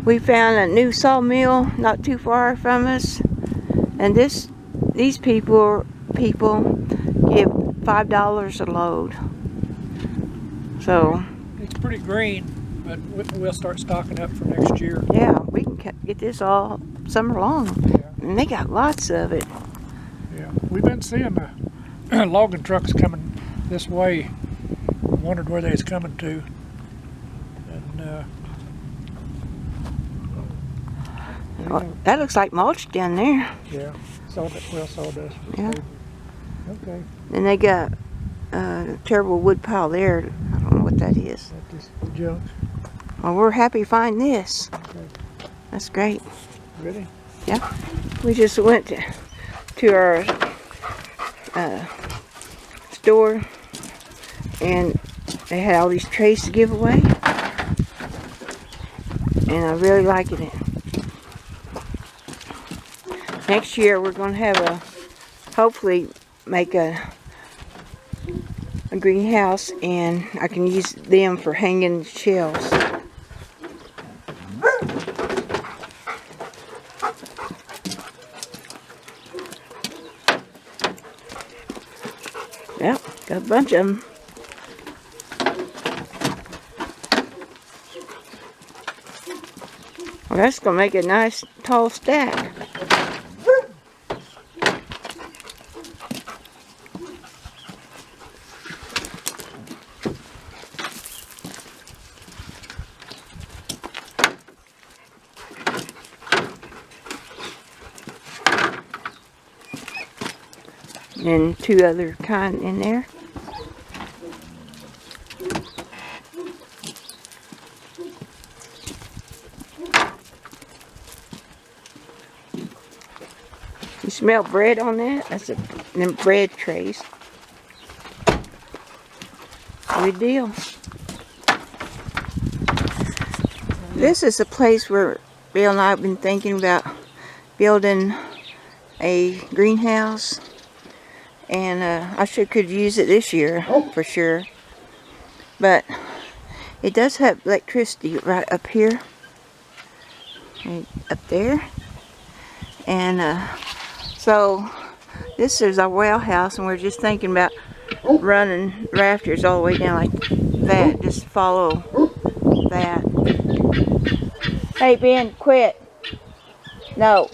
We found a new sawmill not too far from us, and these people give $5 a load. So it's pretty green, but we'll start stocking up for next year. yeah, we can get this all summer long. Yeah. And they got lots of it. Yeah, we've been seeing the logging trucks coming this way. Wondered where they was coming to. And well, that looks like mulch down there. yeah, sawdust. Yeah. Okay. And they got a terrible wood pile there. I don't know what that is. That's just junk. Well, we're happy to find this. Okay. That's great. Ready? Yeah. We just went to our store, and they had all these trays to give away, and I'm really liking it. Next year we're going to have hopefully make a greenhouse, and I can use them for hanging shelves. Yep, got a bunch of them. Well, that's going to make a nice tall stack. And two other kind in there. You smell bread on that? That's them bread trays. Good deal. This is a place where Bill and I have been thinking about building a greenhouse. And I sure could use it this year, for sure. But it does have electricity right up here. Right up there. And so this is our well house, and we're just thinking about running rafters all the way down like that. Just follow that. Hey Ben, quit. No.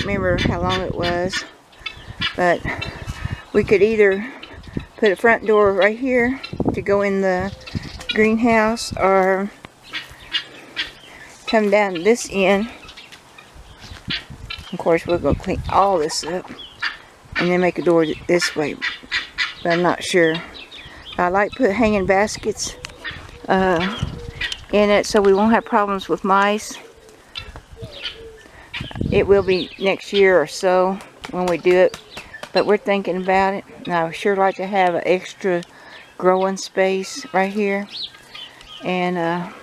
Remember how long it was, but we could either put a front door right here to go in the greenhouse, or come down this end. Of course, we're going to clean all this up and then make a door this way, but I'm not sure. I like to put hanging baskets in it so we won't have problems with mice. It will be next year or so when we do it, but we're thinking about it. And I would sure like to have an extra growing space right here, and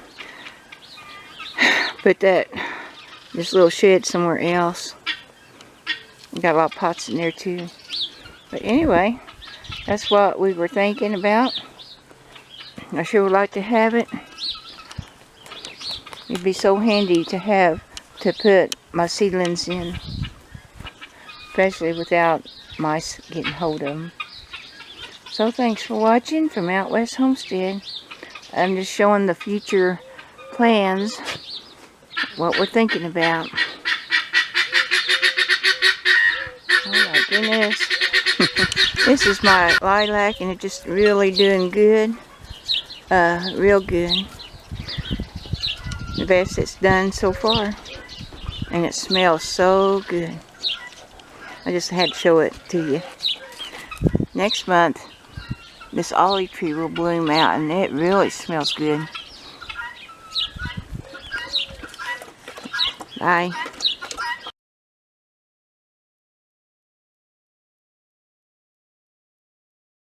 put this little shed somewhere else. We got a lot of pots in there too. But anyway, that's what we were thinking about. I sure would like to have it. It'd be so handy to have to put my seedlings in, especially without mice getting hold of them. So thanks for watching from Out West Homestead. I'm just showing the future plans, what we're thinking about. Oh my goodness. This is my lilac, and it's just really doing good. Real good. The best it's done so far. And it smells so good. I just had to show it to you. Next month, this olive tree will bloom out, and it really smells good. Bye.